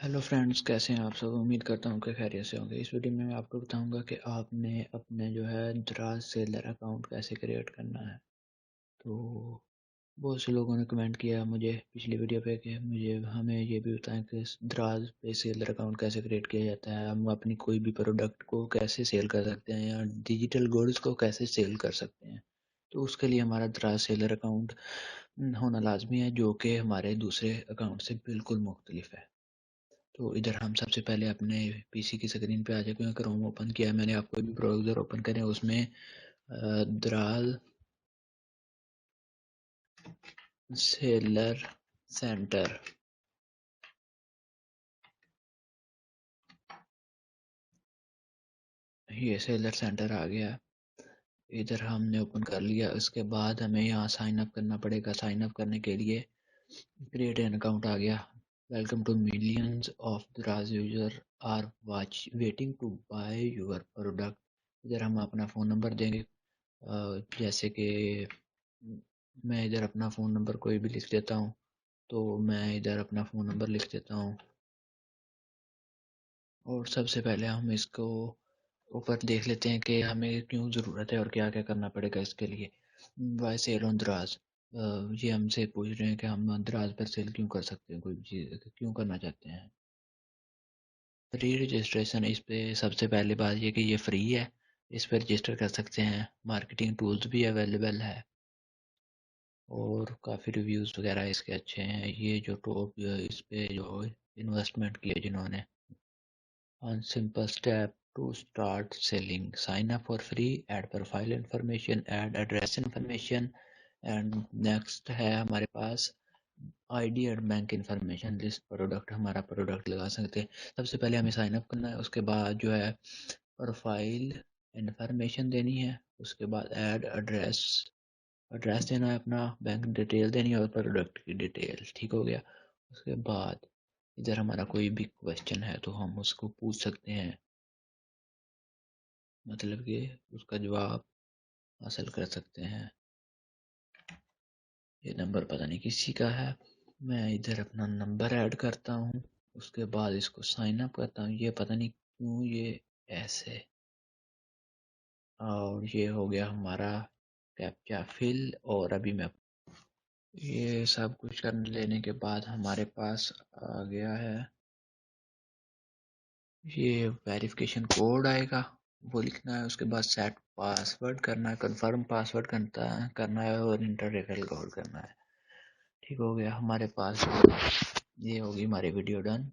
Hello friends, कैसे हैं आप सब। उम्मीद करता हूँ कि खैरियत से होंगे। इस वीडियो में मैं आपको बताऊंगा कि आपने अपने जो है दराज सेलर अकाउंट कैसे क्रिएट करना है। तो बहुत से लोगों ने कमेंट किया मुझे पिछली वीडियो पे कि मुझे हमें ये भी बताएं कि दराज पे सेलर अकाउंट कैसे क्रिएट किया जाता है, हम अपनी कोई भी प्रोडक्ट को कैसे सेल कर सकते हैं या डिजिटल गुड्स को कैसे सेल कर सकते हैं। तो उसके लिए हमारा दराज सेलर अकाउंट होना लाजमी है, जो कि हमारे दूसरे अकाउंट से बिल्कुल मुख्तलिफ है। तो इधर हम सबसे पहले अपने पीसी की स्क्रीन पे आ जाते हैं। क्रोम ओपन किया है मैंने, आप कोई भी ब्राउज़र ओपन करें उसमें दराज सेलर सेंटर, ये सेलर सेंटर आ गया। इधर हमने ओपन कर लिया। उसके बाद हमें यहाँ साइन अप करना पड़ेगा। साइन अप करने के लिए क्रिएट एन अकाउंट आ गया। Welcome to millions of Daraz user are watch waiting to buy your product. इधर हम अपना फ़ोन नंबर देंगे, जैसे कि मैं इधर अपना फ़ोन नंबर कोई भी लिख देता हूँ। तो मैं इधर अपना फ़ोन नंबर लिख देता हूँ और सबसे पहले हम इसको ऊपर देख लेते हैं कि हमें क्यों ज़रूरत है और क्या क्या करना पड़ेगा इसके लिए। वाई सेल ऑन दराज, ये हमसे पूछ रहे हैं कि हम दराज पर सेल क्यों कर सकते हैं, कोई भी चीज़ क्यों करना चाहते हैं। फ्री रजिस्ट्रेशन, इस पे सबसे पहली बात ये कि ये फ्री है, इस पर रजिस्टर कर सकते हैं। मार्केटिंग टूल्स भी अवेलेबल है और काफ़ी रिव्यूज़ वगैरह इसके अच्छे हैं। ये जो टॉप इस पे जो इन्वेस्टमेंट किया जिन्होंने। on simple step to start selling, sign up for free, add profile information, add address information, and next है हमारे पास ID and bank information. List product, हमारा प्रोडक्ट लगा सकते हैं। सबसे पहले हमें साइन अप करना है, उसके बाद जो है प्रोफाइल इंफॉर्मेशन देनी है, उसके बाद ऐड एड्रेस, एड्रेस देना है अपना, बैंक डिटेल देनी है और प्रोडक्ट की डिटेल। ठीक हो गया। उसके बाद इधर हमारा कोई भी क्वेश्चन है तो हम उसको पूछ सकते हैं, मतलब कि उसका जवाब हासिल कर सकते हैं। ये नंबर पता नहीं किसी का है, मैं इधर अपना नंबर ऐड करता हूँ। उसके बाद इसको साइन अप करता हूँ। ये पता नहीं क्यों ये ऐसे, और ये हो गया हमारा कैप्चा फिल। और अभी मैं ये सब कुछ कर लेने के बाद हमारे पास आ गया है, ये वेरिफिकेशन कोड आएगा, वो लिखना है। उसके बाद सेट पासवर्ड करना है, कंफर्म पासवर्ड करना है और इंटर रेफरल कोड करना है। ठीक हो गया हमारे पास। ये होगी हमारी वीडियो डन।